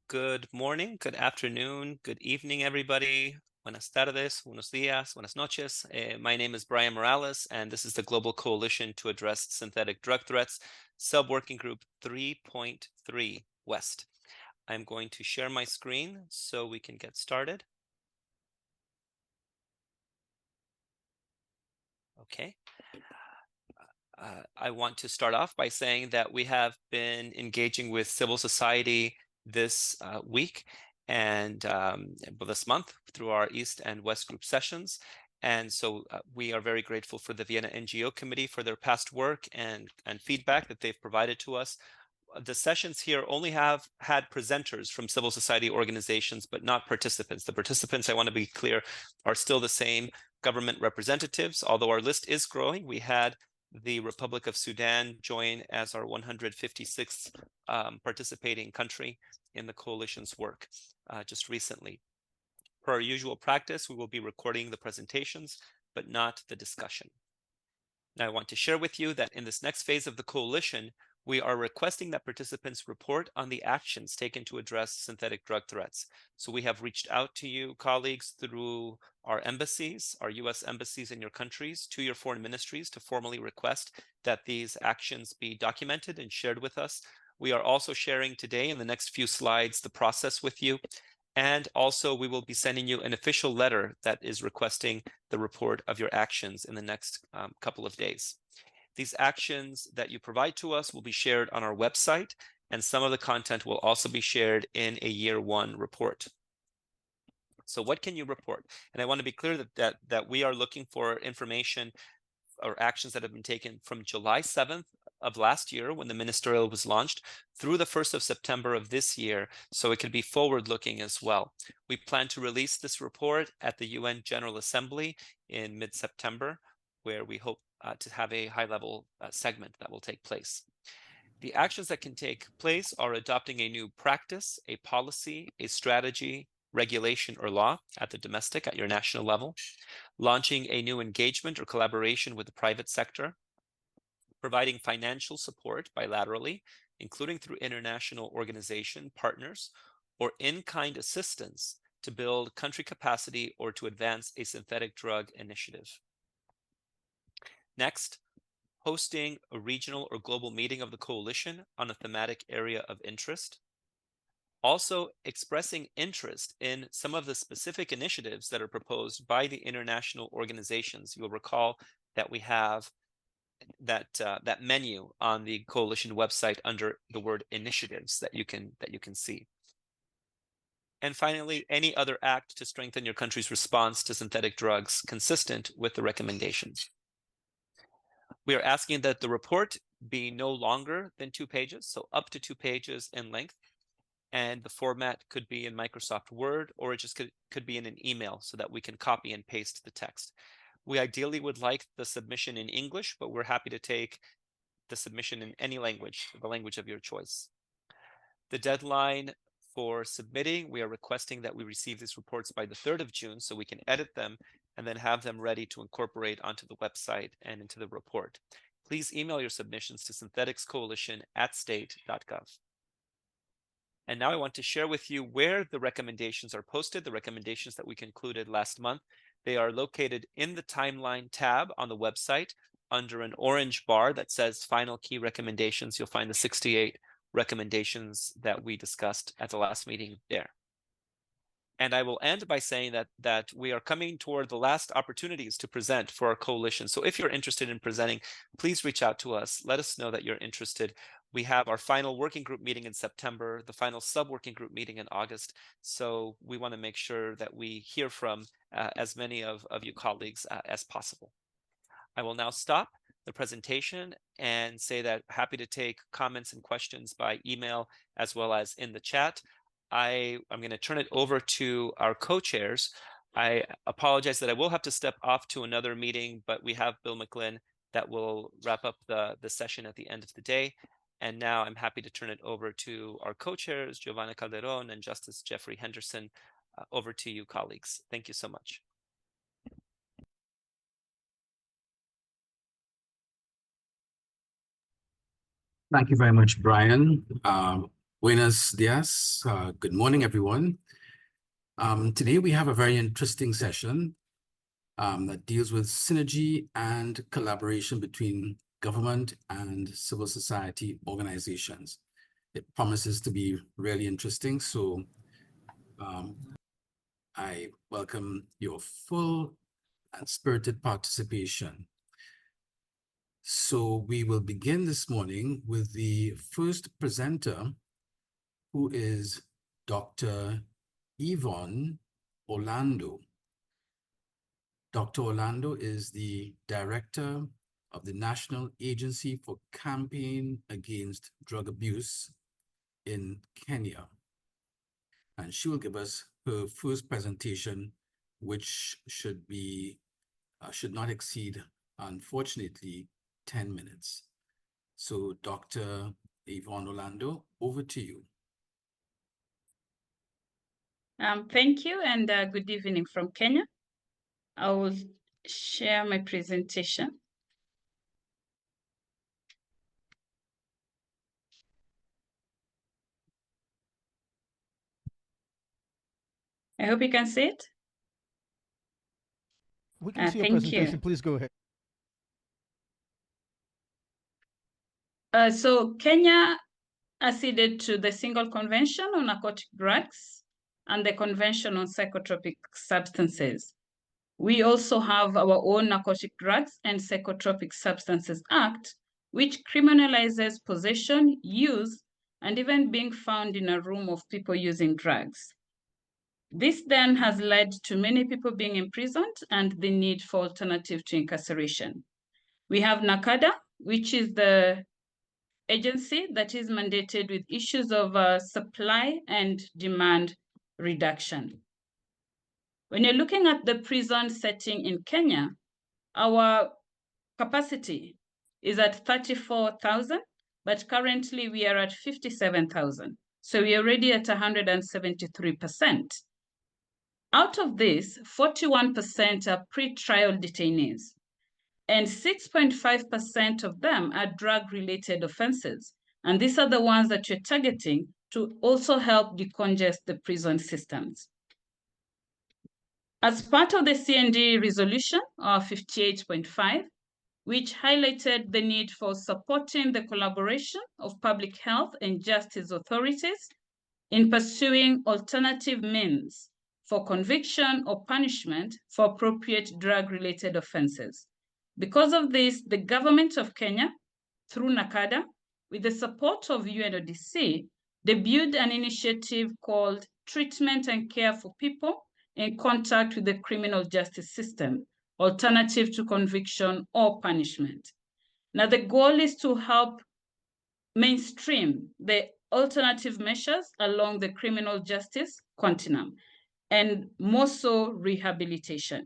Good morning, good afternoon, good evening, everybody. Buenas tardes, buenos días, buenas noches. My name is Brian Morales, and this is the Global Coalition to Address Synthetic Drug Threats, Sub-Working Group 3.3 West. I'm going to share my screen so we can get started. Okay. I want to start off by saying that we have been engaging with civil society this week and this month through our East and West group sessions. And so we are very grateful for the Vienna NGO Committee for their past work and feedback that they've provided to us. The sessions here only have had presenters from civil society organizations, but not participants. The participants, I want to be clear, are still the same government representatives, although our list is growing. We had the Republic of Sudan join as our 156th participating country in the coalition's work just recently. Per our usual practice, we will be recording the presentations, but not the discussion. Now, I want to share with you that in this next phase of the coalition, we are requesting that participants report on the actions taken to address synthetic drug threats. So we have reached out to you, colleagues, through our embassies, our US embassies in your countries, to your foreign ministries to formally request that these actions be documented and shared with us. We are also sharing today in the next few slides the process with you. And also we will be sending you an official letter that is requesting the report of your actions in the next couple of days. These actions that you provide to us will be shared on our website, and some of the content will also be shared in a year one report. So what can you report? And I want to be clear that we are looking for information or actions that have been taken from July 7th of last year when the ministerial was launched through the 1st of September of this year, so it can be forward-looking as well. We plan to release this report at the UN General Assembly in mid-September, where we hope to have a high-level segment that will take place. The actions that can take place are adopting a new practice, a policy, a strategy, regulation, or law at the domestic, at your national level, launching a new engagement or collaboration with the private sector, providing financial support bilaterally, including through international organization partners, or in-kind assistance to build country capacity or to advance a synthetic drug initiative. Next, hosting a regional or global meeting of the coalition on a thematic area of interest. Also, expressing interest in some of the specific initiatives that are proposed by the international organizations. You'll recall that we have that menu on the coalition website under the word initiatives that you can see. And finally, any other act to strengthen your country's response to synthetic drugs consistent with the recommendations. We are asking that the report be no longer than 2 pages, so up to 2 pages in length. And the format could be in Microsoft Word, or it just could be in an email so that we can copy and paste the text. We ideally would like the submission in English, but we're happy to take the submission in any language, the language of your choice. The deadline for submitting, we are requesting that we receive these reports by the 3rd of June so we can edit them and then have them ready to incorporate onto the website and into the report. Please email your submissions to syntheticscoalition@state.gov. And now I want to share with you where the recommendations are posted, the recommendations that we concluded last month. They are located in the timeline tab on the website under an orange bar that says Final Key Recommendations. You'll find the 68 recommendations that we discussed at the last meeting there. And I will end by saying that we are coming toward the last opportunities to present for our coalition. So if you're interested in presenting, please reach out to us. Let us know that you're interested. We have our final working group meeting in September, the final sub-working group meeting in August. So we want to make sure that we hear from as many of you colleagues as possible. I will now stop the presentation and say that happy to take comments and questions by email as well as in the chat. I'm going to turn it over to our co-chairs. I apologize that I will have to step off to another meeting, but we have Bill McGlynn that will wrap up the session at the end of the day. And now I'm happy to turn it over to our co-chairs, Giovanna Calderon and Justice Jeffrey Henderson. Over to you, colleagues. Thank you so much. Thank you very much, Brian. Buenos dias. Good morning, everyone. Today we have a very interesting session that deals with synergy and collaboration between government and civil society organizations. It promises to be really interesting, so I welcome your full and spirited participation. So we will begin this morning with the first presenter, who is Dr. Yvonne Orlando. Dr. Orlando is the director of the National Agency for Campaign Against Drug Abuse in Kenya. And she will give us her first presentation, which should not exceed, unfortunately, 10 minutes. So Dr. Yvonne Orlando, over to you. Thank you, and good evening from Kenya. I will share my presentation. I hope you can see it. We can see your presentation. Please go ahead. So Kenya acceded to the Single Convention on Narcotic Drugs and the Convention on Psychotropic Substances. We also have our own Narcotic Drugs and Psychotropic Substances Act, which criminalizes possession, use, and even being found in a room of people using drugs. This then has led to many people being imprisoned and the need for alternative to incarceration. We have NACADA, which is the agency that is mandated with issues of supply and demand reduction. When you're looking at the prison setting in Kenya, our capacity is at 34,000, but currently we are at 57,000. So we're already at 173%. Out of this, 41% are pre-trial detainees, and 6.5% of them are drug-related offenses. And these are the ones that you're targeting to also help decongest the prison systems. As part of the CND resolution, 58.5, which highlighted the need for supporting the collaboration of public health and justice authorities in pursuing alternative means for conviction or punishment for appropriate drug-related offenses. Because of this, the government of Kenya, through NACADA, with the support of UNODC, debuted an initiative called Treatment and Care for People in Contact with the Criminal Justice System, Alternative to Conviction or Punishment. Now, the goal is to help mainstream the alternative measures along the criminal justice continuum, and more so rehabilitation.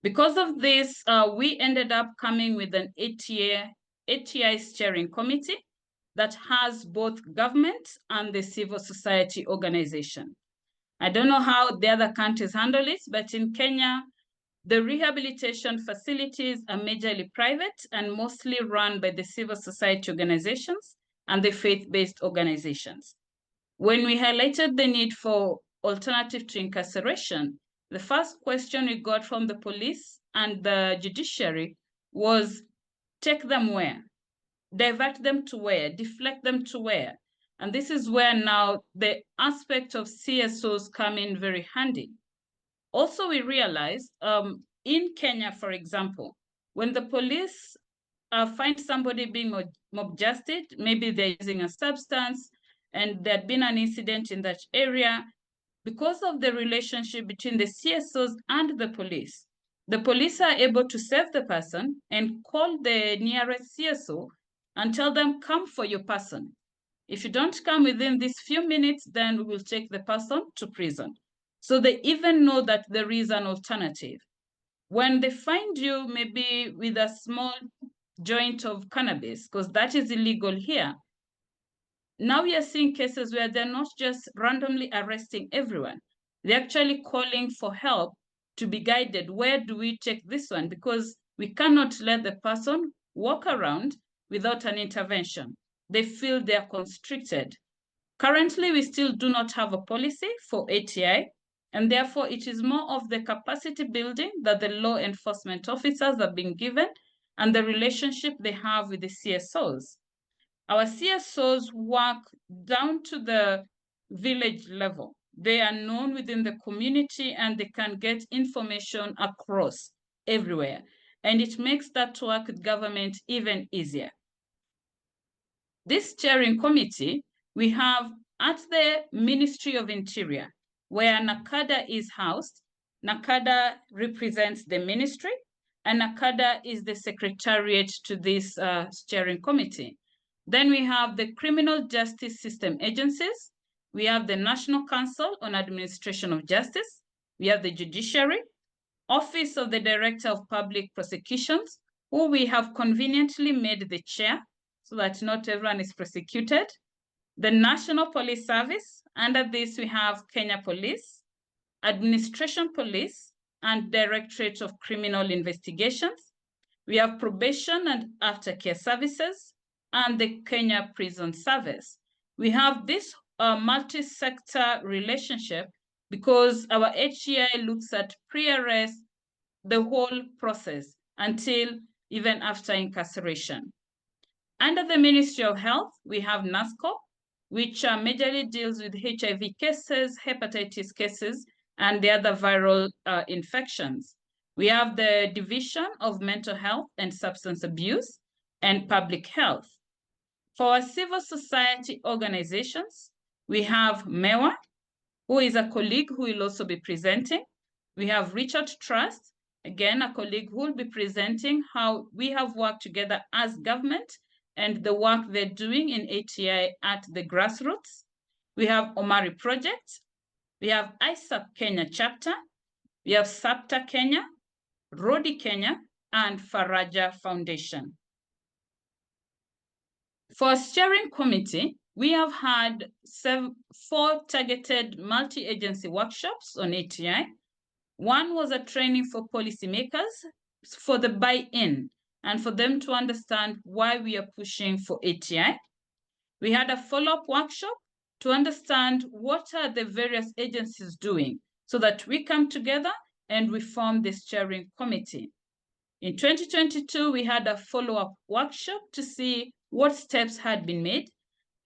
Because of this, we ended up coming with an ATI steering committee that has both government and the civil society organization. I don't know how the other countries handle it, but in Kenya, the rehabilitation facilities are majorly private and mostly run by the civil society organizations and the faith-based organizations. When we highlighted the need for alternative to incarceration, the first question we got from the police and the judiciary was, take them where? Divert them to where? Deflect them to where? And this is where now the aspect of CSOs come in very handy. Also, we realized in Kenya, for example, when the police find somebody being mob justed, maybe they're using a substance and there'd been an incident in that area, because of the relationship between the CSOs and the police are able to save the person and call the nearest CSO and tell them, come for your person. If you don't come within these few minutes, then we will take the person to prison. So they even know that there is an alternative. When they find you maybe with a small joint of cannabis, because that is illegal here, now we are seeing cases where they're not just randomly arresting everyone. They're actually calling for help to be guided. Where do we take this one? Because we cannot let the person walk around without an intervention. they feel they are constricted. Currently, we still do not have a policy for ATI, and therefore it is more of the capacity building that the law enforcement officers have been given and the relationship they have with the CSOs. Our CSOs work down to the village level. They are known within the community and they can get information across everywhere. And it makes that work with government even easier. This steering committee we have at the Ministry of Interior, where NACADA is housed. NACADA represents the ministry, and NACADA is the secretariat to this steering committee. Then we have the criminal justice system agencies. We have the National Council on Administration of Justice. We have the Judiciary, Office of the Director of Public Prosecutions, who we have conveniently made the chair so that not everyone is prosecuted. The National Police Service, under this we have Kenya Police, Administration Police, and Directorate of Criminal Investigations. We have Probation and Aftercare Services, and the Kenya Prison Service. We have this multi-sector relationship because our HCI looks at pre-arrest, the whole process until even after incarceration. Under the Ministry of Health, we have NASCO, which majorly deals with HIV cases, hepatitis cases, and the other viral infections. We have the Division of Mental Health and Substance Abuse and Public Health. For our civil society organizations, we have MEWA, who is a colleague who will also be presenting. We have Richard Trust, again, a colleague who will be presenting how we have worked together as government and the work they're doing in ATI at the grassroots. We have Omari Project. We have ISAP Kenya chapter. We have SAPTA Kenya, Rodi Kenya, and Faraja Foundation. For a steering committee, we have had 4 targeted multi-agency workshops on ATI. One was a training for policymakers for the buy-in and for them to understand why we are pushing for ATI. We had a follow-up workshop to understand what are the various agencies doing so that we come together and we form the steering committee. In 2022, we had a follow-up workshop to see what steps had been made.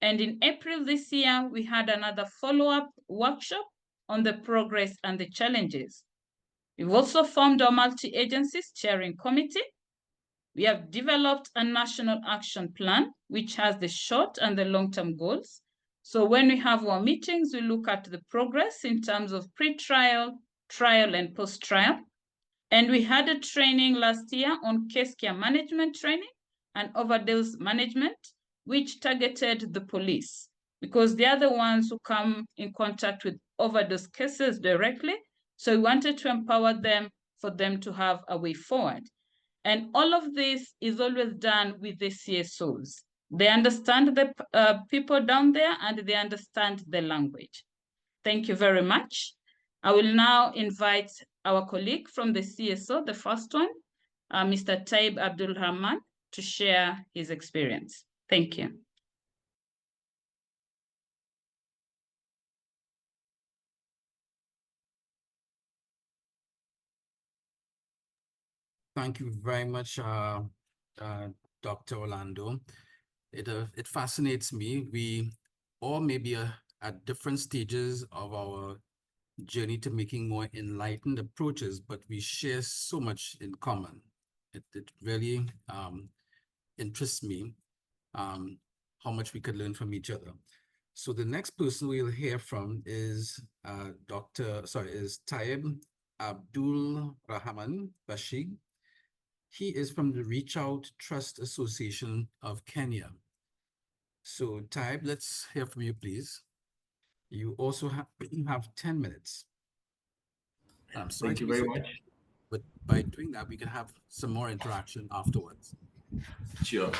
And in April this year, we had another follow-up workshop on the progress and the challenges. We've also formed our multi-agency steering committee. We have developed a national action plan, which has the short and the long-term goals. So when we have our meetings, we look at the progress in terms of pre-trial, trial, and post-trial. And we had a training last year on case care management training and overdose management, which targeted the police because they are the ones who come in contact with overdose cases directly. So we wanted to empower them for them to have a way forward. And all of this is always done with the CSOs. They understand the people down there and they understand the language. Thank you very much. I will now invite our colleague from the CSO, the first one, Mr. Taib Abdul Rahman, to share his experience. Thank you. Thank you very much, Dr. Orlando. It fascinates me. We all may be at different stages of our journey to making more enlightened approaches, but we share so much in common. It really interests me how much we could learn from each other. So the next person we'll hear from is Taib Abdul Rahman Bashig. He is from the Reach Out Trust Association of Kenya. So Taib, let's hear from you, please. You also have 10 minutes. Thank you very much. But by doing that, we can have some more interaction afterwards. Sure.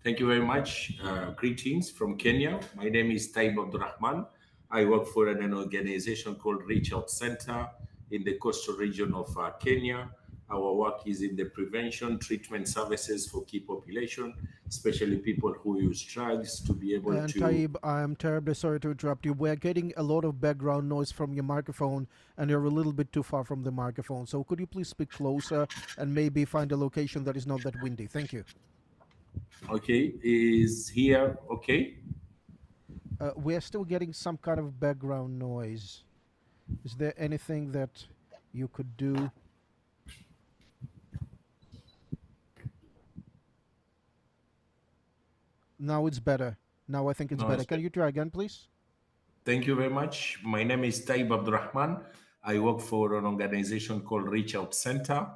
Thank you very much. Greetings from Kenya. My name is Taib Abdurrahman. I work for an organization called Reach Out Center in the coastal region of Kenya. Our work is in the prevention, treatment services for key population, especially people who use drugs, to be able And to. Taib, I'm terribly sorry to interrupt you. We're getting a lot of background noise from your microphone, and you're a little bit too far from the microphone. So could you please speak closer and maybe find a location that is not that windy? Thank you. Okay, is here okay? We're still getting some kind of background noise. Is there anything that you could do? Now it's better. Now I think it's No, better. Can you try again, please? Thank you very much. My name is Taib Abdurrahman. I work for an organization called Reach Out Center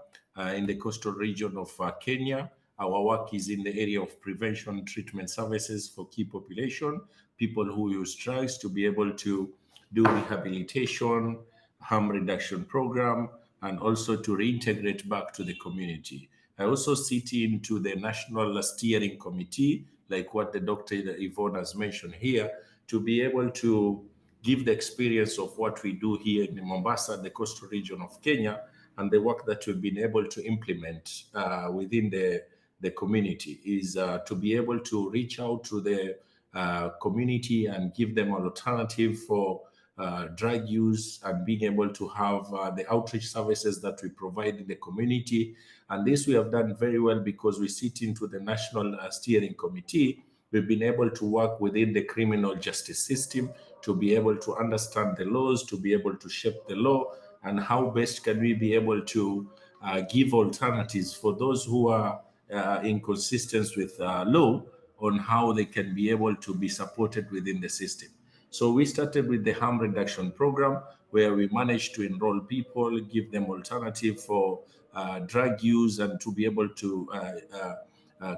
in the coastal region of Kenya. Our work is in the area of prevention treatment services for key population, people who use drugs, to be able to do rehabilitation, harm reduction program, and also to reintegrate back to the community. I also sit into the National Steering Committee, like what the Dr. Yvonne has mentioned here, to be able to give the experience of what we do here in Mombasa, the coastal region of Kenya, and the work that we've been able to implement within the community is to be able to reach out to the community and give them an alternative for drug use, and being able to have the outreach services that we provide in the community. And this we have done very well because we sit into the National Steering Committee. We've been able to work within the criminal justice system to be able to understand the laws, to be able to shape the law, and how best can we be able to give alternatives for those who are inconsistent with law, on how they can be able to be supported within the system. So we started with the harm reduction program, where we managed to enroll people, give them alternative for drug use, and to be able to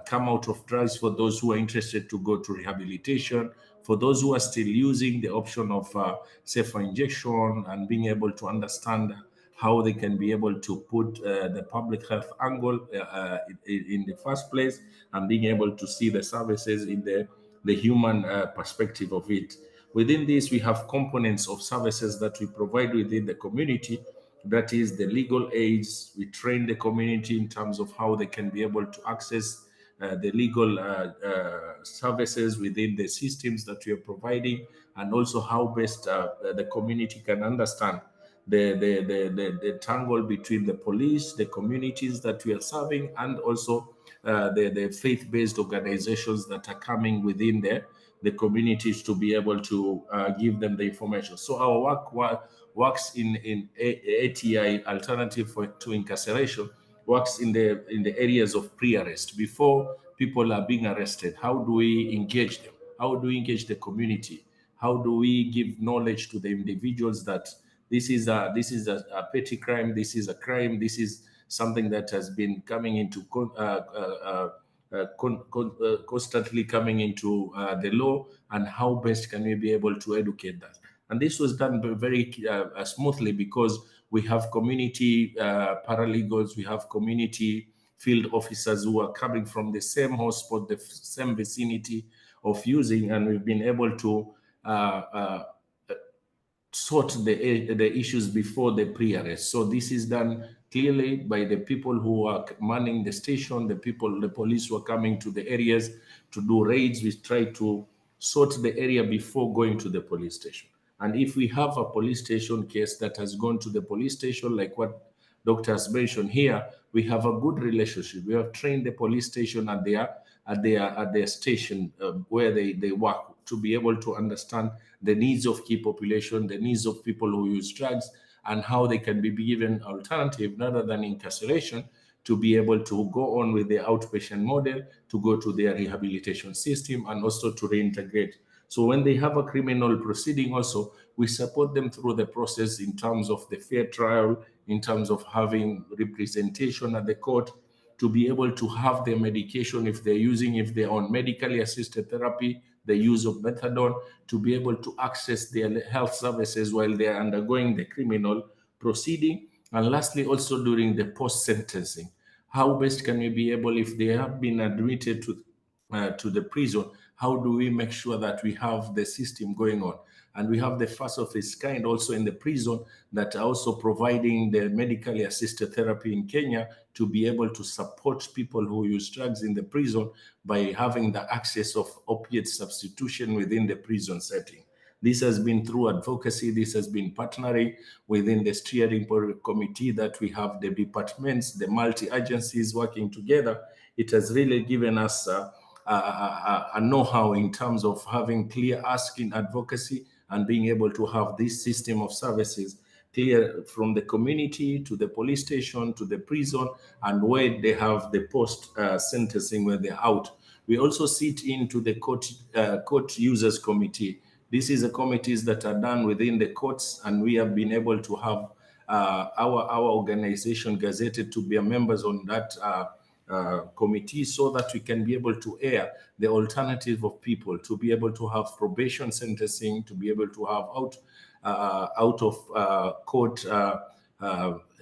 come out of drugs for those who are interested to go to rehabilitation, for those who are still using the option of safer injection, and being able to understand how they can be able to put the public health angle in the first place, and being able to see the services in the human perspective of it. Within this, we have components of services that we provide within the community. That is the legal aids. We train the community in terms of how they can be able to access the legal services within the systems that we are providing, and also how best the community can understand the tangle between the police, the communities that we are serving, and also the faith-based organizations that are coming within the communities, to be able to give them the information. So our works in ATI, alternative to incarceration, works in the areas of pre-arrest. Before people are being arrested, how do we engage them? How do we engage the community? How do we give knowledge to the individuals that this is a petty crime, this is a crime, this is something that has been coming into constantly coming into the law, and how best can we be able to educate that? And this was done very smoothly, because we have community paralegals, we have community field officers who are coming from the same hotspot, the same vicinity of using, and we've been able to sort the issues before the pre-arrest. So this is done clearly by the people who are manning the station, the police who are coming to the areas to do raids. We try to sort the area before going to the police station. And if we have a police station case that has gone to the police station, like what Doctor has mentioned here, we have a good relationship. We have trained the police station at their station where they work, to be able to understand the needs of key population, the needs of people who use drugs, and how they can be given alternative rather than incarceration, to be able to go on with the outpatient model, to go to their rehabilitation system, and also to reintegrate. So when they have a criminal proceeding also, we support them through the process in terms of the fair trial, in terms of having representation at the court, to be able to have their medication if they're on medically assisted therapy, the use of methadone, to be able to access their health services while they're undergoing the criminal proceeding. And lastly, also during the post-sentencing, how best can we be able, if they have been admitted to the prison, how do we make sure that we have the system going on? And we have the first of its kind also in the prison that are also providing the medically assisted therapy in Kenya to be able to support people who use drugs in the prison by having the access of opiate substitution within the prison setting. This has been through advocacy. This has been partnering within the steering committee that we have, the departments, the multi-agencies working together. It has really given us a know-how in terms of having clear asking advocacy and being able to have this system of services clear from the community to the police station to the prison and where they have the post sentencing when they're out. We also sit into the court users committee. This is the committees that are done within the courts, and we have been able to have our organization gazetted to be members on that committee so that we can be able to air the alternative of people, to be able to have probation sentencing, to be able to have out of court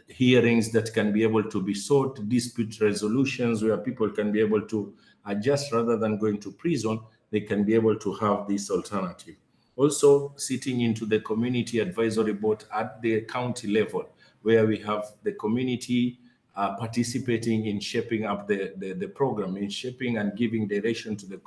hearings that can be able to be sought, dispute resolutions where people can be able to adjust rather than going to prison, they can be able to have this alternative. Also sitting into the community advisory board at the county level, where we have the community participating in shaping up the program, in shaping and giving direction to the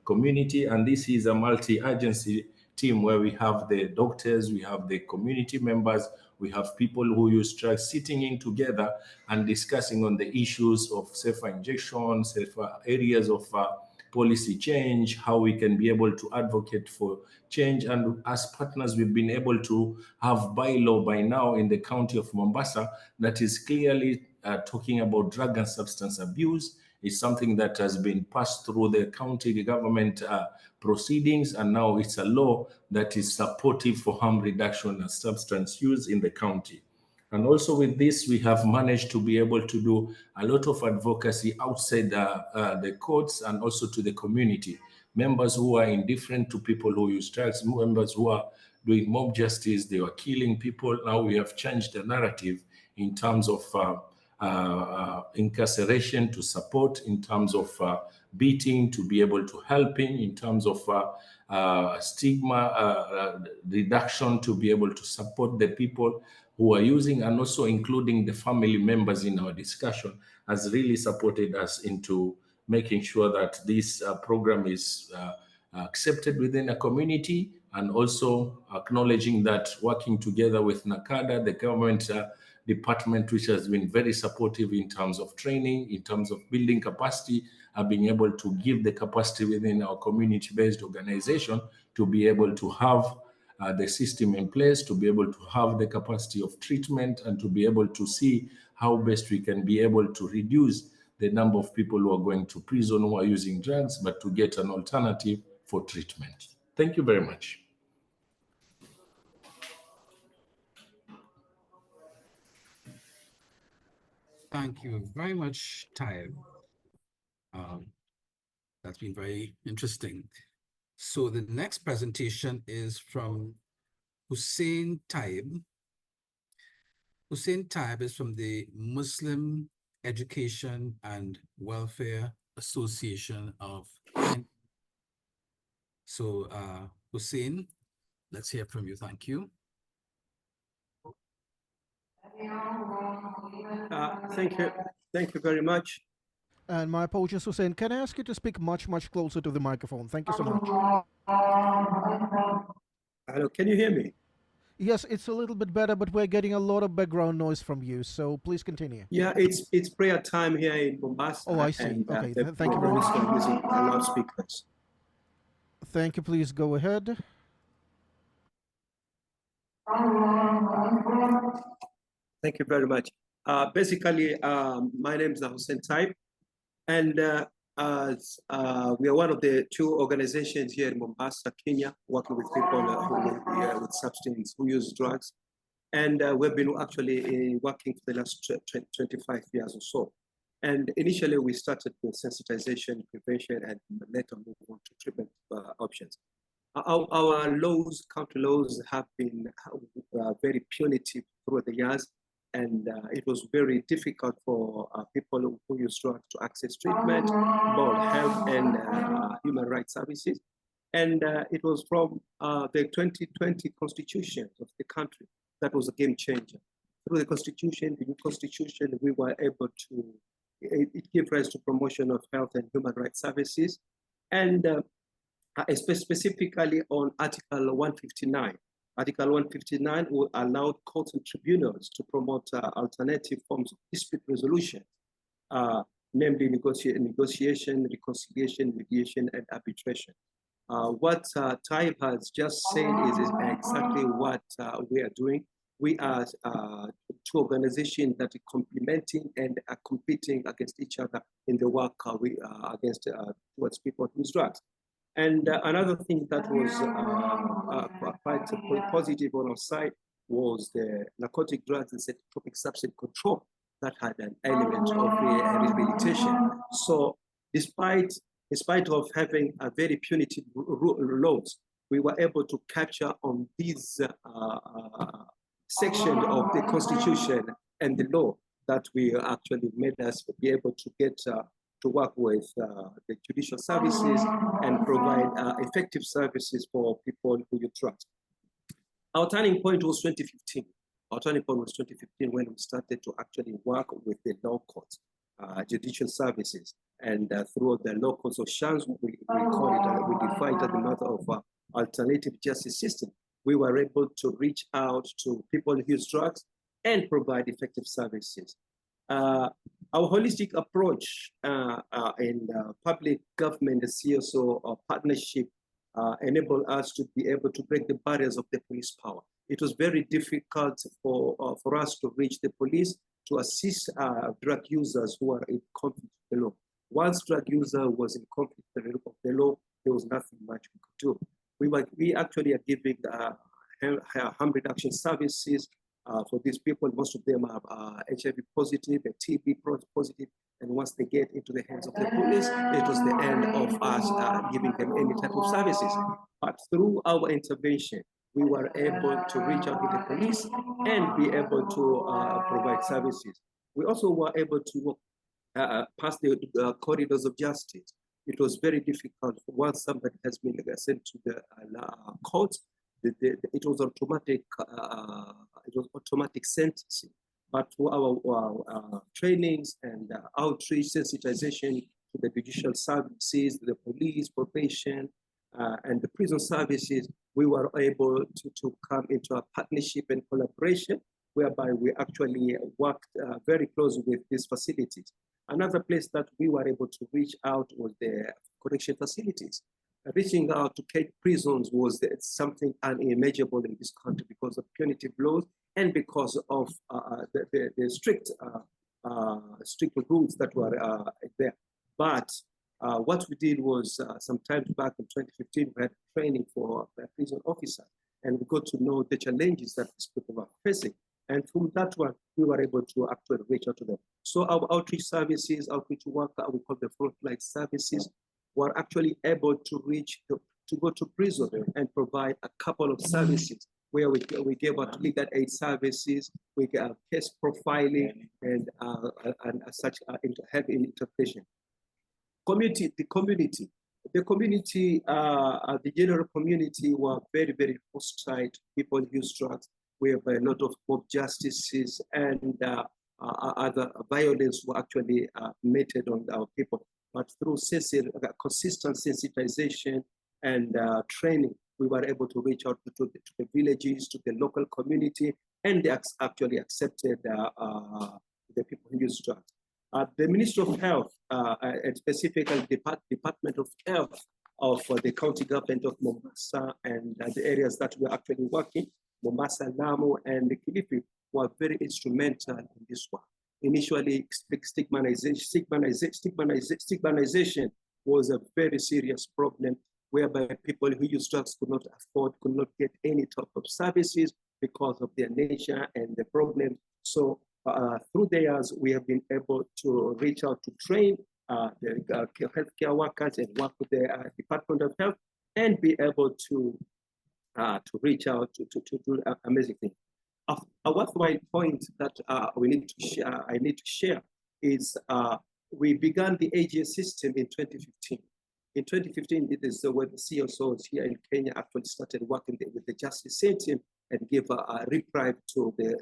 community. And this is a multi-agency team where we have the doctors, we have the community members, we have people who use drugs sitting in together and discussing on the issues of safer injection, safer areas of policy change, how we can be able to advocate for change. And as partners, we've been able to have bylaw by now in the county of Mombasa that is clearly talking about drug and substance abuse. It's something that has been passed through the county government proceedings, and now it's a law that is supportive for harm reduction and substance use in the county. And also with this, we have managed to be able to do a lot of advocacy outside the courts and also to the community. Members who are indifferent to people who use drugs, members who are doing mob justice, they were killing people. Now we have changed the narrative in terms of incarceration to support, in terms of beating to be able to helping, in terms of stigma reduction to be able to support the people who are using, and also including the family members in our discussion has really supported us into making sure that this program is accepted within a community, and also acknowledging that working together with NACADA, the government department, which has been very supportive in terms of training, in terms of building capacity, being able to give the capacity within our community-based organization to be able to have the system in place, to be able to have the capacity of treatment, and to be able to see how best we can be able to reduce the number of people who are going to prison who are using drugs, but to get an alternative for treatment. Thank you very much. Thank you very much, Taib. That's been very interesting. So the next presentation is from Hussein Taib. Hussein Taib is from the Muslim Education and Welfare Association of Kenya. So Hussein, let's hear from you. Thank you. Thank you. Thank you very much. And my apologies, Hussein. Can I ask you to speak much closer to the microphone? Thank you so much. Hello, can you hear me? Yes, it's a little bit better, but we're getting a lot of background noise from you, so please continue. Yeah, it's prayer time here in Mombasa. Oh, I see. And, Okay, the thank you very much. using loudspeakers. Thank you. Please go ahead. Thank you very much. Basically, my name is Hussein Taib, and we are one of the two organizations here in Mombasa, Kenya, working with people who with substance, who use drugs. And we've been actually working for the last 25 years or so. And initially, we started with sensitization, prevention, and later move on to treatment options. Our laws, county laws, have been very punitive through the years. and it was very difficult for people who use drugs to access treatment, both health and human rights services. And it was from the 2020 constitution of the country that was a game changer. Through the constitution, the new constitution, we were able to, it gave rise to promotion of health and human rights services. And specifically on Article 159. Article 159 will allow courts and tribunals to promote alternative forms of dispute resolution, namely negotiation, reconciliation, mediation, and arbitration. What Taib has just said is exactly what we are doing. We are two organizations that are complementing and are competing against each other in the work we against towards people who use drugs. And another thing that was quite positive on our side was the narcotic drugs and psychotropic substance control that had an element of rehabilitation. So despite of having a very punitive laws, we were able to capture on these section of the constitution and the law that we actually made us be able to get to work with the judicial services and provide effective services for people who use drugs. Our turning point was 2015. Our turning point was 2015 when we started to actually work with the law courts, judicial services, and through the law courts of shams, we call it, we define it as the matter of alternative justice system. We were able to reach out to people who use drugs and provide effective services. Our holistic approach in public government and CSO partnership enabled us to be able to break the barriers of the police power. It was very difficult for us to reach the police to assist drug users who are in conflict with the law. Once drug user was in conflict with the law, there was nothing much we could do. We actually are giving harm reduction services for these people. Most of them are HIV positive and TB positive. And once they get into the hands of the police, it was the end of us giving them any type of services. But through our intervention, we were able to reach out to the police and be able to provide services. We also were able to pass the corridors of justice. It was very difficult once somebody has been sent to the court. It was automatic sentencing. But through our trainings and outreach, sensitization to the judicial services, the police, probation, and the prison services, we were able to come into a partnership and collaboration whereby we actually worked very closely with these facilities. Another place that we were able to reach out was the correction facilities. Reaching out to Cape prisons was something unimaginable in this country because of punitive laws and because of the strict rules that were there. But what we did was some time back in 2015, we had training for prison officers, and we got to know the challenges that these people were facing. And from that one, we were able to actually reach out to them. So our outreach services, outreach work, we call the frontline services, were actually able to reach, to go to prison and provide a couple of services where we gave out legal aid services, we gave case profiling, and such help in interpretation. The general community were very, very hostile to people who use drugs, whereby a lot of mob justices and other violence were actually meted on our people. But through consistent sensitization and training, we were able to reach out to the villages, to the local community, and they actually accepted the people who use drugs. The Ministry of Health, and specifically the Department of Health of the county government of Mombasa and the areas that we're actually working, Mombasa, Lamu, and Kilifi, were very instrumental in this work. Initially, stigmatization was a very serious problem whereby people who use drugs could not get any type of services because of their nature and the problem. So through the years, we have been able to reach out to train the healthcare workers and work with the Department of Health and be able to reach out to do amazing things. One of my points that we need to share, I need to share is we began the AGS system in 2015. In 2015, it is when the CSOs here in Kenya actually started working with the justice system and gave a reprieve to the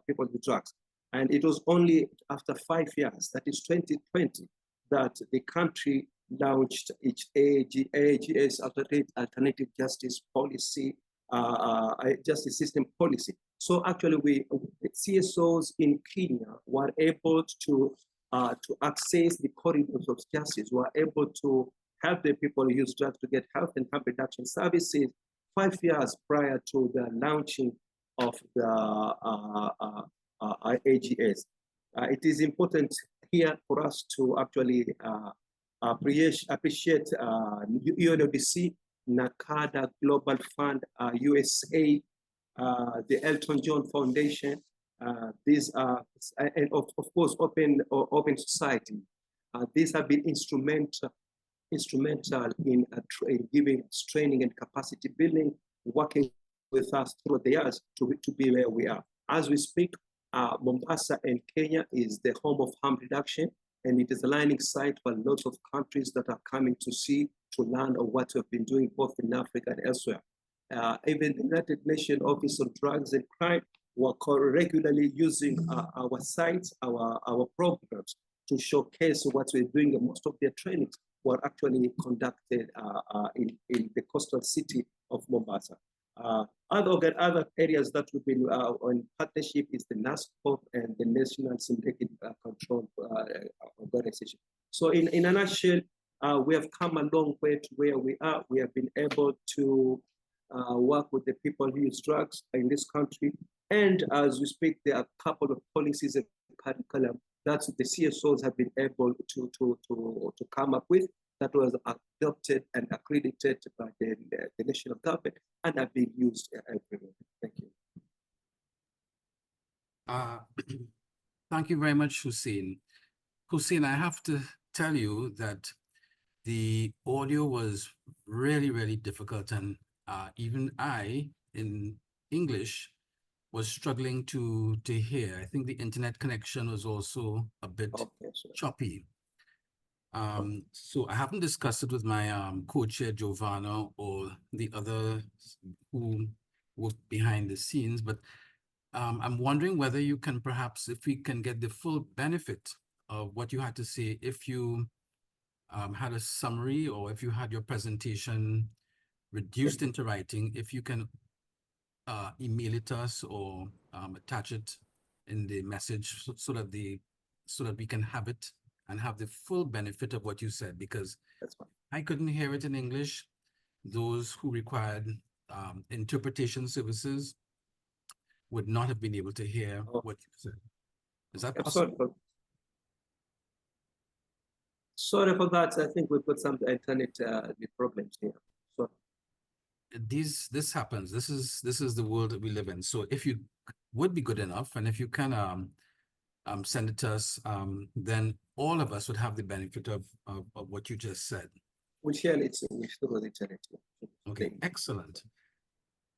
people with drugs. And it was only after 5 years, that is 2020, that the country launched its AGS alternative justice policy, justice system policy. So actually, CSOs in Kenya were able to access the corridors of justice, were able to help the people who use drugs to get health and harm reduction services 5 years prior to the launching of the AGS. It is important here for us to actually appreciate UNODC, NACADA Global Fund, USA, the Elton John Foundation. These are, and of course, Open Society. These have been instrumental in giving training and capacity building, working with us through the years to be where we are. As we speak, Mombasa and Kenya is the home of harm reduction, and it is a landing site for lots of countries that are coming to learn of what we've been doing both in Africa and elsewhere. Even the United Nations Office on Drugs and Crime were regularly using our sites, our programs to showcase what we're doing. And most of their trainings were actually conducted in the coastal city of Mombasa. Other areas that we've been on partnership is the NASCOP and the National Syndicated Control Organization. So in a nutshell, we have come a long way to where we are. We have been able to work with the people who use drugs in this country. And as we speak, there are a couple of policies and curriculum that the CSOs have been able to come up with that was adopted and accredited by the national government and are being used everywhere. Thank you. Thank you very much, Hussein. Hussein, I have to tell you that the audio was really, really difficult. And even I, in English, was struggling to hear. I think the internet connection was also a bit choppy. So I haven't discussed it with my co-chair Giovanna or the others who work behind the scenes, but I'm wondering whether you can perhaps, if we can get the full benefit of what you had to say, if you had a summary or if you had your presentation reduced into writing, if you can email it to us or attach it in the message so that we can have it and have the full benefit of what you said, because I couldn't hear it in English. Those who required interpretation services would not have been able to hear what you said. Is that possible? Sorry for that. I think we've got some internet problems here. So this happens. This is the world that we live in. So if you would be good enough, and if you can send it to us, then all of us would have the benefit of what you just said. We'll share it through the internet. Okay, excellent.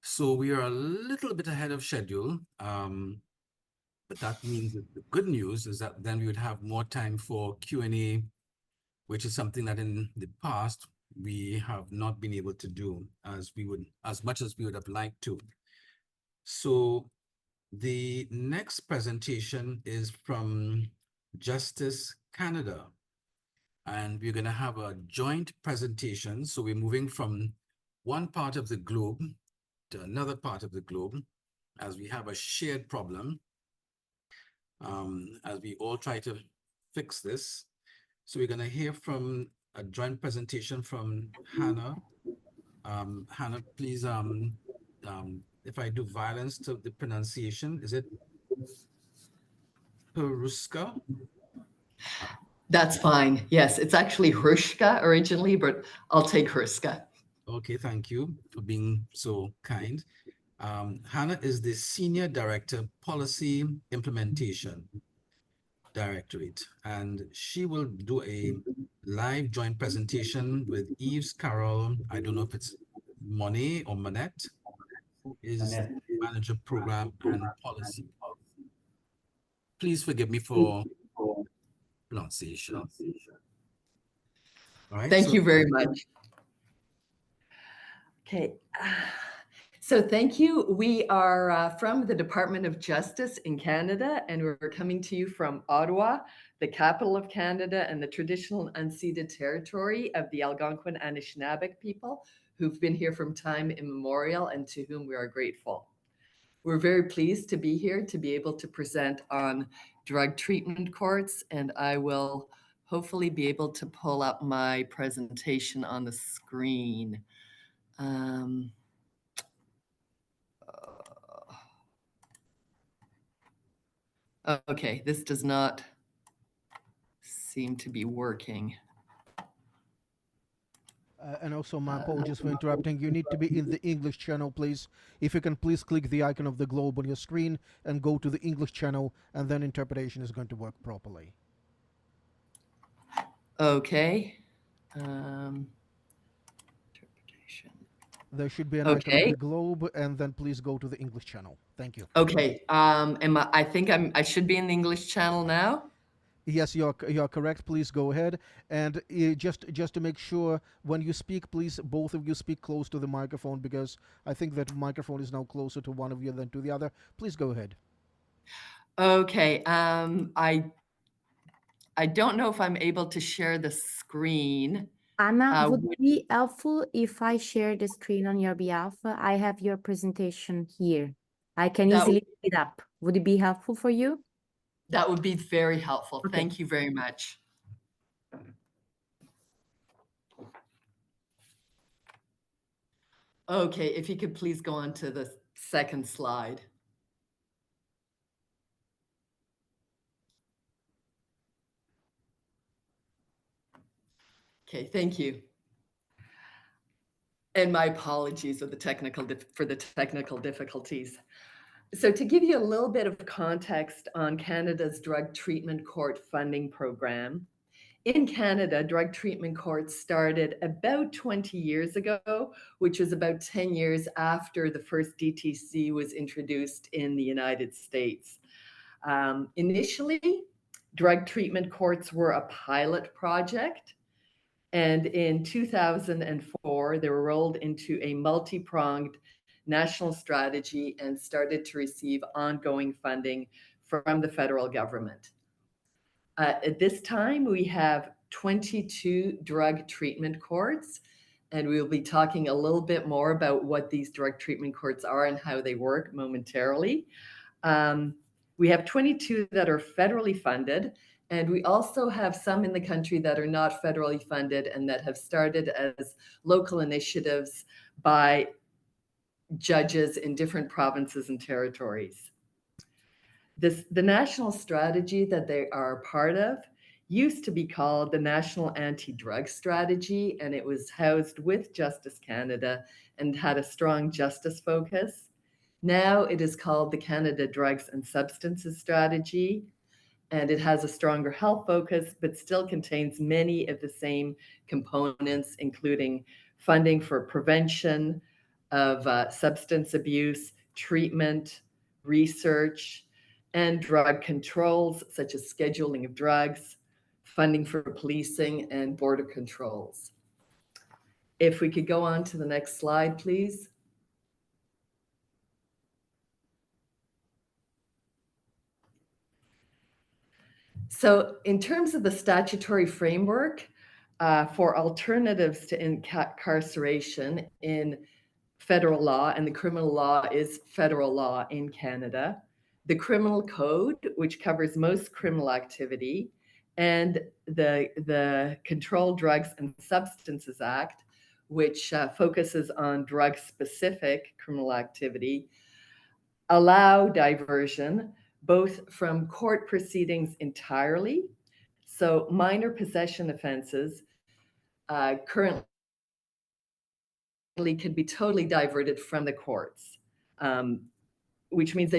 So we are a little bit ahead of schedule, but that means that the good news is that then we would have more time for Q&A, which is something that in the past we have not been able to do as much as we would have liked to. So the next presentation is from Justice Canada, and we're going to have a joint presentation. So we're moving from one part of the globe to another part of the globe as we have a shared problem, as we all try to fix this. So we're going to hear from a joint presentation from Hannah. Hannah, please, if I do violence to the pronunciation, is it Peruska? That's fine. Yes, it's actually Hrushka originally, but I'll take Hruska. Okay, thank you for being so kind. Hannah is the Senior Director, Policy Implementation Directorate, and she will do a live joint presentation with Yves Carroll. I don't know if it's Monet or Monette, who is Manager Program and Policy. Please forgive me for pronunciation. All right. Thank you very much. Okay. So thank you. We are from the Department of Justice in Canada, and we're coming to you from Ottawa, the capital of Canada and the traditional unceded territory of the Algonquin Anishinaabe people who've been here from time immemorial and to whom we are grateful. We're very pleased to be here to be able to present on drug treatment courts, and I will hopefully be able to pull up my presentation on the screen. Okay, this does not seem to be working. And also, my apologies for interrupting. You need to be in the English channel, please. If you can please click the icon of the globe on your screen and go to the English channel, and then interpretation is going to work properly. Okay. Interpretation. There should be an icon of the globe, and then please go to the English channel. Thank you. Okay. I think I should be in the English channel now. Yes, you're correct. Please go ahead. And just to make sure, when you speak, please, both of you speak close to the microphone, because I think that microphone is now closer to one of you than to the other. Please go ahead. Okay. I don't know if I'm able to share the screen. Anna, would it be helpful if I share the screen on your behalf? I have your presentation here. I can easily pick it up. Would it be helpful for you? That would be very helpful. Okay. Thank you very much. Okay, if you could please go on to the second slide. Okay, thank you. And my apologies for the technical difficulties. So to give you a little bit of context on Canada's drug treatment court funding program, in Canada, drug treatment courts started about 20 years ago, which was about 10 years after the first DTC was introduced in the United States. Initially, drug treatment courts were a pilot project, and in 2004, they were rolled into a multi-pronged national strategy and started to receive ongoing funding from the federal government. At this time, we have 22 drug treatment courts, and we'll be talking a little bit more about what these drug treatment courts are and how they work momentarily. We have 22 that are federally funded, and we also have some in the country that are not federally funded and that have started as local initiatives by judges in different provinces and territories. The national strategy that they are part of used to be called the National Anti-Drug Strategy, and it was housed with Justice Canada and had a strong justice focus. Now it is called the Canada Drugs and Substances Strategy, and it has a stronger health focus, but still contains many of the same components, including funding for prevention of substance abuse, treatment, research, and drug controls, such as scheduling of drugs, funding for policing, and border controls. If we could go on to the next slide, please. So in terms of the statutory framework for alternatives to incarceration in federal law, and the criminal law is federal law in Canada, the Criminal Code, which covers most criminal activity, and the Controlled Drugs and Substances Act, which focuses on drug-specific criminal activity, allow diversion both from court proceedings entirely. So minor possession offenses currently can be totally diverted from the courts, which means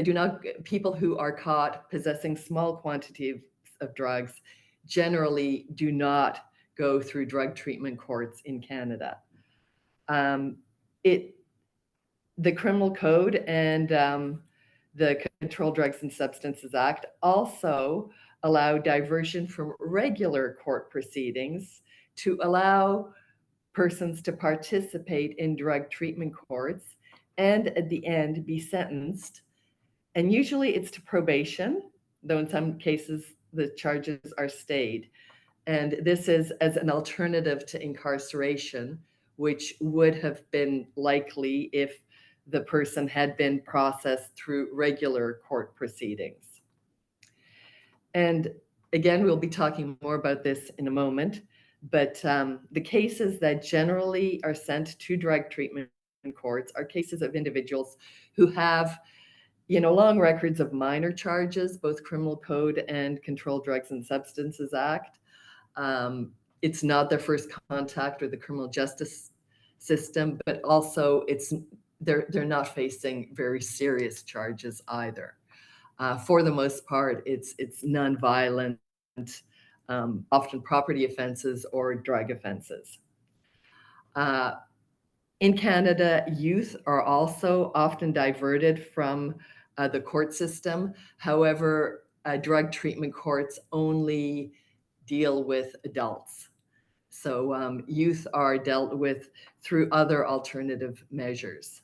people who are caught possessing small quantities of drugs generally do not go through drug treatment courts in Canada. The Criminal Code and the Controlled Drugs and Substances Act also allow diversion from regular court proceedings to allow persons to participate in drug treatment courts and at the end be sentenced. And usually it's to probation, though in some cases the charges are stayed. And this is as an alternative to incarceration, which would have been likely if the person had been processed through regular court proceedings. And again, we'll be talking more about this in a moment, but the cases that generally are sent to drug treatment courts are cases of individuals who have long records of minor charges, both Criminal Code and Controlled Drugs and Substances Act. It's not their first contact with the criminal justice system, but also they're not facing very serious charges either. For the most part, it's nonviolent, often property offenses or drug offenses. In Canada, youth are also often diverted from the court system. However, drug treatment courts only deal with adults. So youth are dealt with through other alternative measures.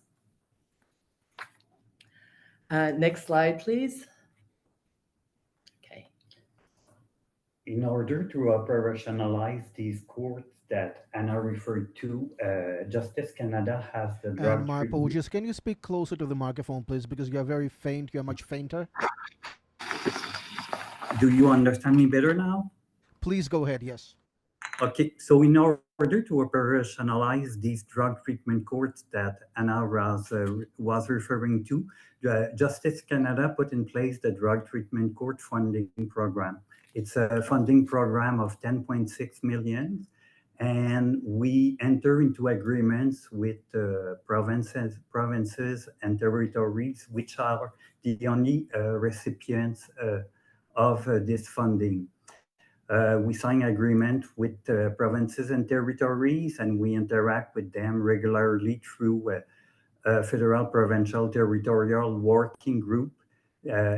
Next slide, please. Okay. In order to operationalize these courts that Anna referred to, Justice Canada has the drug And my treatment. apologies. Can you speak closer to the microphone, please? Because you're very faint. You're much fainter. Do you understand me better now? Please go ahead. Yes. Okay, so in order to operationalize these drug treatment courts that Anna was referring to, Justice Canada put in place the Drug Treatment Court Funding Program. It's a funding program of 10.6 million, and we enter into agreements with provinces and territories, which are the only recipients of this funding. We sign agreement with provinces and territories, and we interact with them regularly through a federal, provincial, territorial working group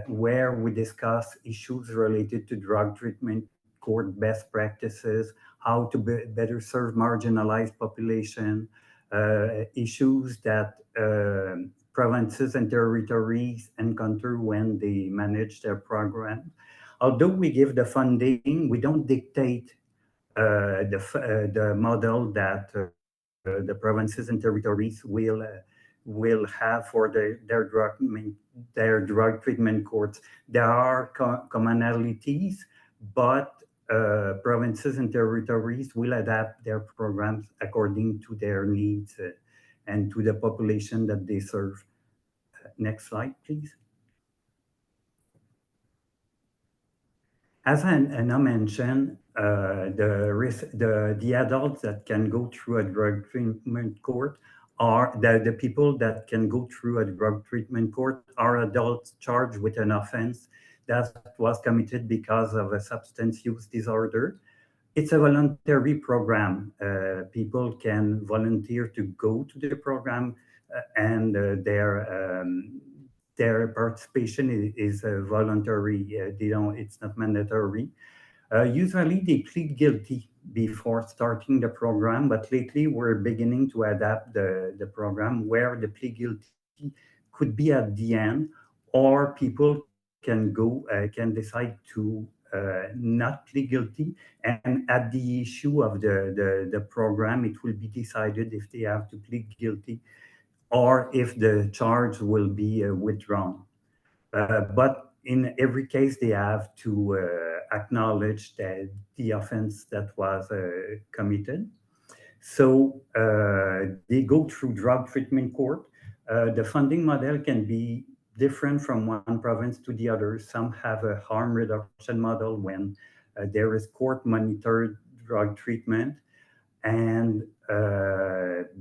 where we discuss issues related to drug treatment court best practices, how to better serve marginalized population, issues that provinces and territories encounter when they manage their program. Although we give the funding, we don't dictate the model that the provinces and territories will have for their drug treatment courts. There are commonalities, but provinces and territories will adapt their programs according to their needs and to the population that they serve. Next slide, please. As Anna mentioned, the adults that can go through a drug treatment court are the people that can go through a drug treatment court are adults charged with an offense that was committed because of a substance use disorder. It's a voluntary program. People can volunteer to go to the program, and their participation is voluntary. It's not mandatory. Usually they plead guilty before starting the program, but lately we're beginning to adapt the program where the plea guilty could be at the end, or people can decide to not plead guilty, and at the issue of the program, it will be decided if they have to plead guilty or if the charge will be withdrawn. But in every case, they have to acknowledge the offense that was committed. So they go through drug treatment court. The funding model can be different from one province to the other. Some have a harm reduction model when there is court-monitored drug treatment, and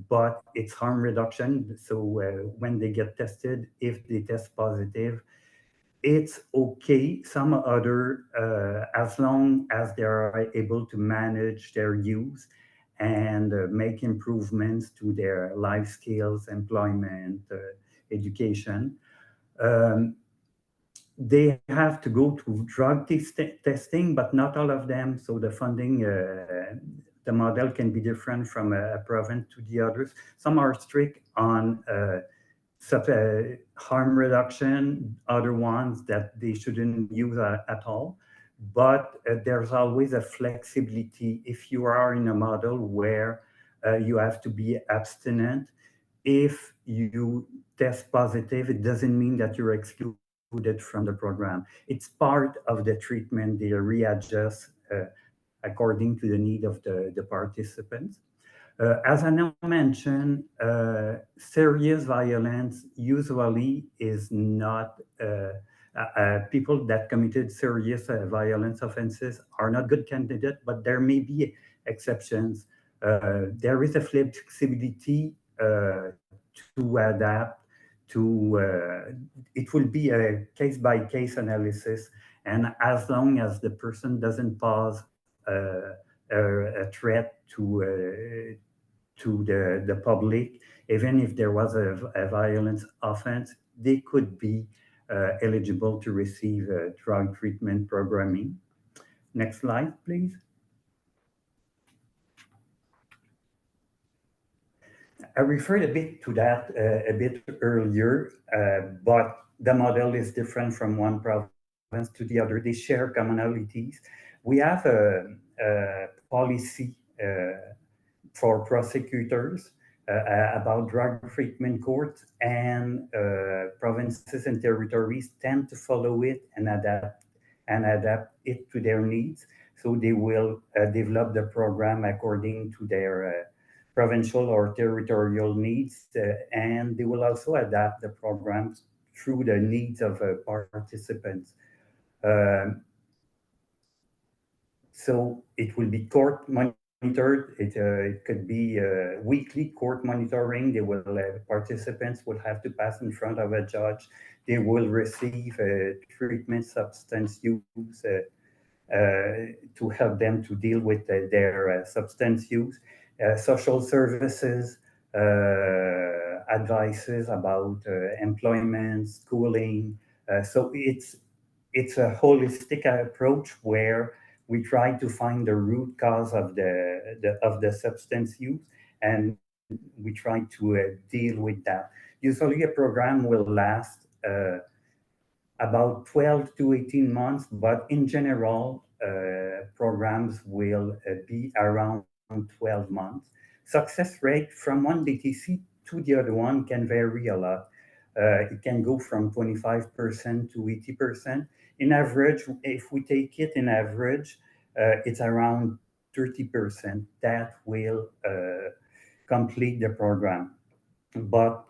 but it's harm reduction. So when they get tested, if they test positive, it's okay. Some other, as long as they are able to manage their use and make improvements to their life skills, employment, education. They have to go to drug testing, but not all of them. So the funding, the model can be different from a province to the others. Some are strict on harm reduction, other ones that they shouldn't use at all. But there's always a flexibility if you are in a model where you have to be abstinent. If you test positive, it doesn't mean that you're excluded from the program. It's part of the treatment. They readjust according to the need of the participants. As I now mentioned, serious violence usually is not, people that committed serious violence offenses are not good candidates, but there may be exceptions. There is a flexibility to adapt to, it will be a case-by-case analysis, and as long as the person doesn't pose a threat to the public, even if there was a violence offense, they could be eligible to receive drug treatment programming. Next slide, please. I referred a bit to that a bit earlier, but the model is different from one province to the other. They share commonalities. We have a policy for prosecutors about drug treatment courts, and provinces and territories tend to follow it and adapt it to their needs. So they will develop the program according to their provincial or territorial needs, and they will also adapt the programs through the needs of participants. So it will be court monitored. It could be weekly court monitoring. They will participants will have to pass in front of a judge. They will receive treatment, substance use to help them to deal with their substance use, social services, advices about employment, schooling. So it's a holistic approach where we try to find the root cause of the substance use, and we try to deal with that. Usually a program will last about 12 to 18 months, but in general, programs will be around 12 months. Success rate from one DTC to the other one can vary a lot. It can go from 25% to 80%. In average, if we take it in average, it's around 30% that will complete the program. But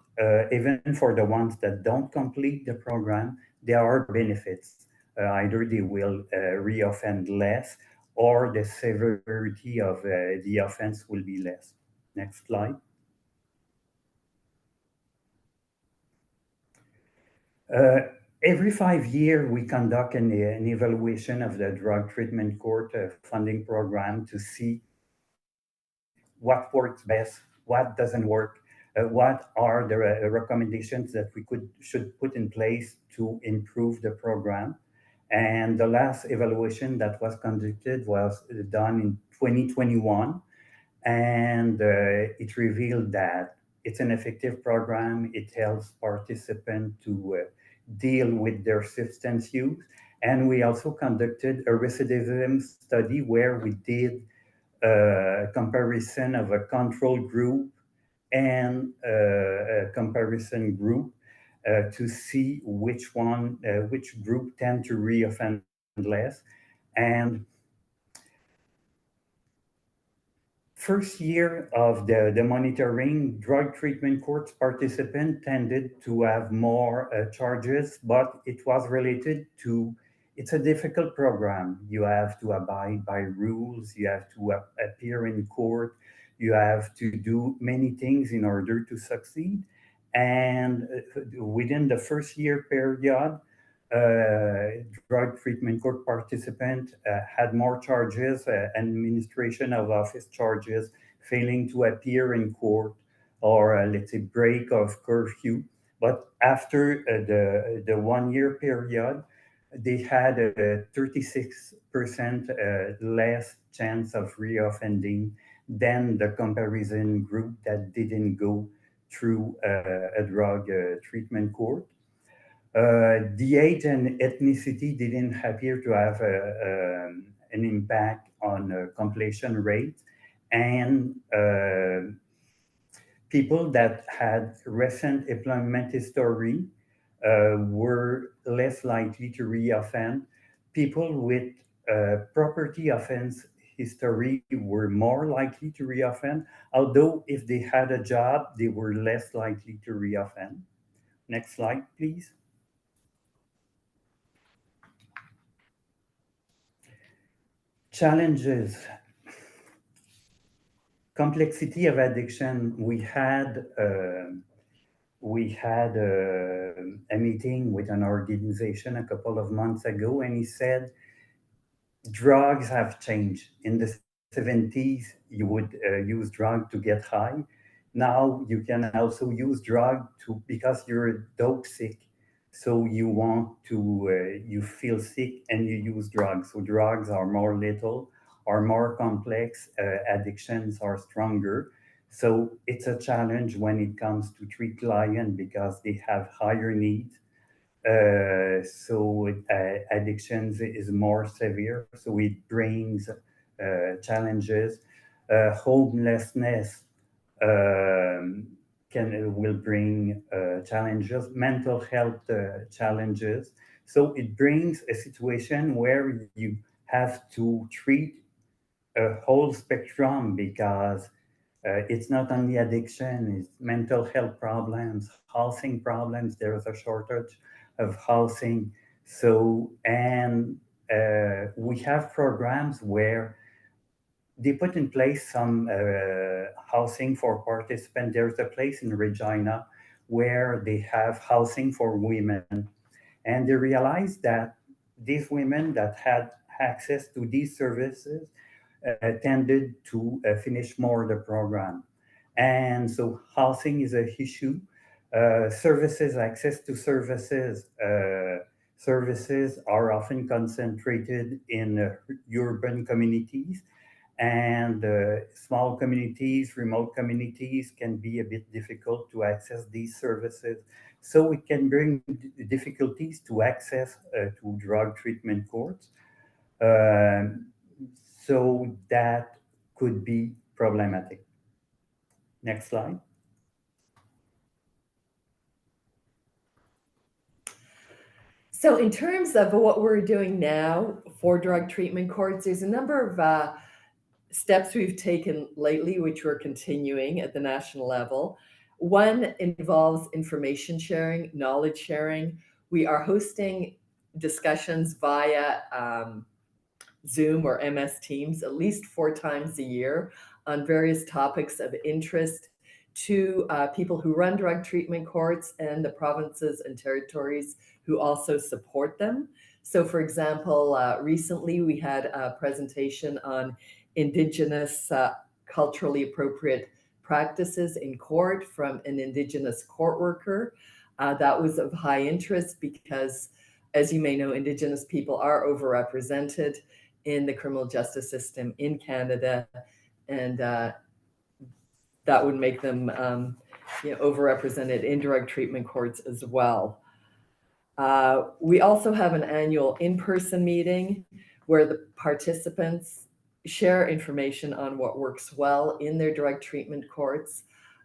even for the ones that don't complete the program, there are benefits. Either they will reoffend less, or the severity of the offense will be less. Next slide. Every 5 years, we conduct an evaluation of the drug treatment court funding program to see what works best, what doesn't work, what are the recommendations that we should put in place to improve the program. And the last evaluation that was conducted was done in 2021, and it revealed that it's an effective program. It helps participants to deal with their substance use. And we also conducted a recidivism study where we did a comparison of a control group and a comparison group to see which group tend to reoffend less. And first year of the monitoring, drug treatment courts participants tended to have more charges, but it was related to, it's a difficult program. You have to abide by rules, you have to appear in court, you have to do many things in order to succeed. And within the first year period, drug treatment court participant had more charges, administration of office charges, failing to appear in court, or let's say break of curfew. But after the 1 year period, they had a 36% less chance of reoffending than the comparison group that didn't go through a drug treatment court. The age and ethnicity didn't appear to have an impact on completion rate, and people that had recent employment history were less likely to reoffend. People with property offense history were more likely to reoffend, although if they had a job, they were less likely to reoffend. Next slide, please. Challenges. Complexity of addiction. We had a meeting with an organization a couple of months ago, and he said drugs have changed. In the 70s, you would use drug to get high. Now you can also use drug because you're dope sick. So you want to, you feel sick and you use drugs. So drugs are more lethal, are more complex, addictions are stronger. So it's a challenge when it comes to treat clients because they have higher needs. So addictions is more severe, so it brings challenges. Homelessness will bring challenges, mental health challenges. So it brings a situation where you have to treat a whole spectrum because it's not only addiction, it's mental health problems, housing problems. There's a shortage of housing. So, and we have programs where they put in place some housing for participants. There's a place in Regina where they have housing for women. And they realized that these women that had access to these services tended to finish more the program. And so housing is a issue. Services, access to services, services are often concentrated in urban communities, and small communities, remote communities can be a bit difficult to access these services. So it can bring difficulties to access to drug treatment courts. So that could be problematic. Next slide. So in terms of what we're doing now for drug treatment courts, there's a number of steps we've taken lately, which we're continuing at the national level. One involves information sharing, knowledge sharing. We are hosting discussions via Zoom or MS Teams at least 4 times a year on various topics of interest to people who run drug treatment courts and the provinces and territories who also support them. So for example, recently we had a presentation on Indigenous culturally appropriate practices in court from an Indigenous court worker. That was of high interest because, as you may know, Indigenous people are overrepresented in the criminal justice system in Canada, and that would make them overrepresented in drug treatment courts as well. We also have an annual in-person meeting where the participants share information on what works well in their drug treatment courts.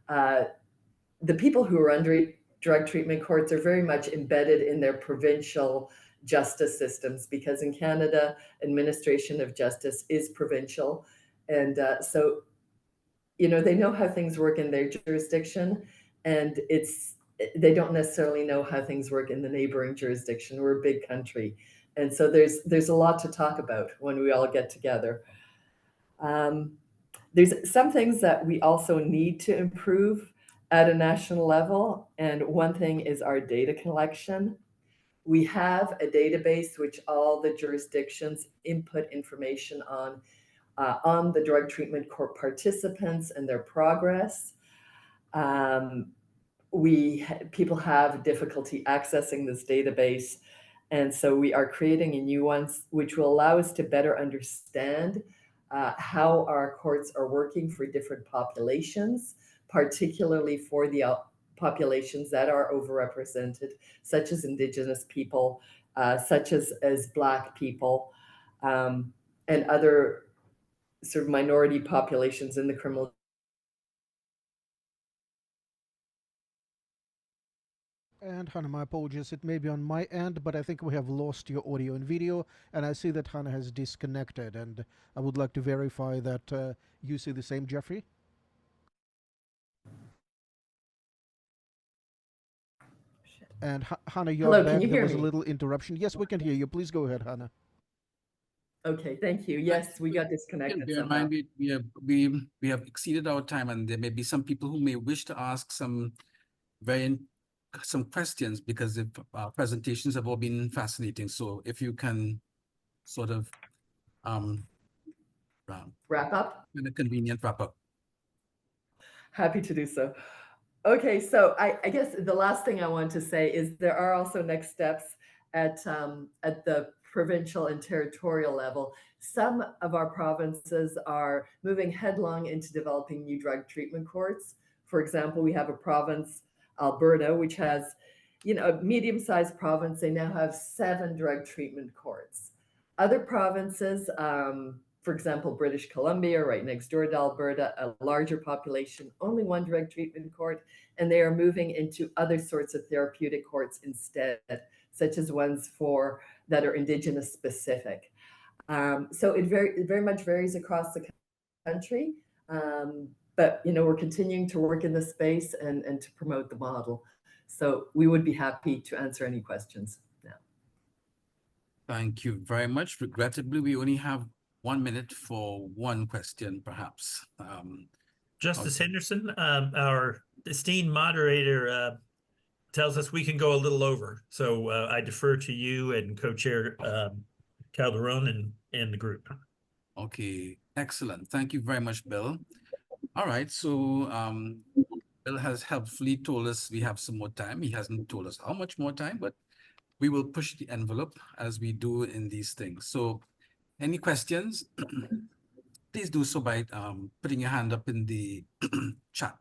The people who are under drug treatment courts are very much embedded in their provincial justice systems because in Canada, administration of justice is provincial. And so, they know how things work in their jurisdiction, and they don't necessarily know how things work in the neighboring jurisdiction. We're a big country. And so there's a lot to talk about when we all get together. There's some things that we also need to improve at a national level. And one thing is our data collection. We have a database which all the jurisdictions input information on on the drug treatment court participants and their progress. People have difficulty accessing this database, and so we are creating a new one which will allow us to better understand how our courts are working for different populations, particularly for the populations that are overrepresented, such as Indigenous people, such as Black people, and other sort of minority populations in the criminal. And Hannah, my apologies, it may be on my end, but I think we have lost your audio and video, and I see that Hannah has disconnected, and I would like to verify that you see the same, Jeffrey? And Hannah, you're Hello, back. can you There hear was a me? little interruption. Yes, we can hear you. Please go ahead, Hannah. Okay, thank you. Yes, we got disconnected Bear in somehow. mind, we have exceeded our time, and there may be some people who may wish to ask some questions, because the presentations have all been fascinating. So if you can sort of Wrap up? in a convenient wrap up. Happy to do so. Okay, so I guess the last thing I want to say is there are also next steps at the provincial and territorial level. Some of our provinces are moving headlong into developing new drug treatment courts. For example, we have a province, Alberta, which has, a medium-sized province. They now have 7 drug treatment courts. Other provinces, for example, British Columbia, right next door to Alberta, a larger population, only 1 drug treatment court, and they are moving into other sorts of therapeutic courts instead, such as ones that are Indigenous specific. So it very much varies across the country, but we're continuing to work in this space and to promote the model. So we would be happy to answer any questions now. Thank you very much. Regrettably, we only have 1 minute for one question, perhaps. Justice Henderson, our esteemed moderator tells us we can go a little over. So I defer to you and co-chair Calderon and the group. Okay, excellent. Thank you very much, Bill. All right, so Bill has helpfully told us we have some more time. He hasn't told us how much more time, but we will push the envelope as we do in these things. So any questions? Please do so by putting your hand up in the chat.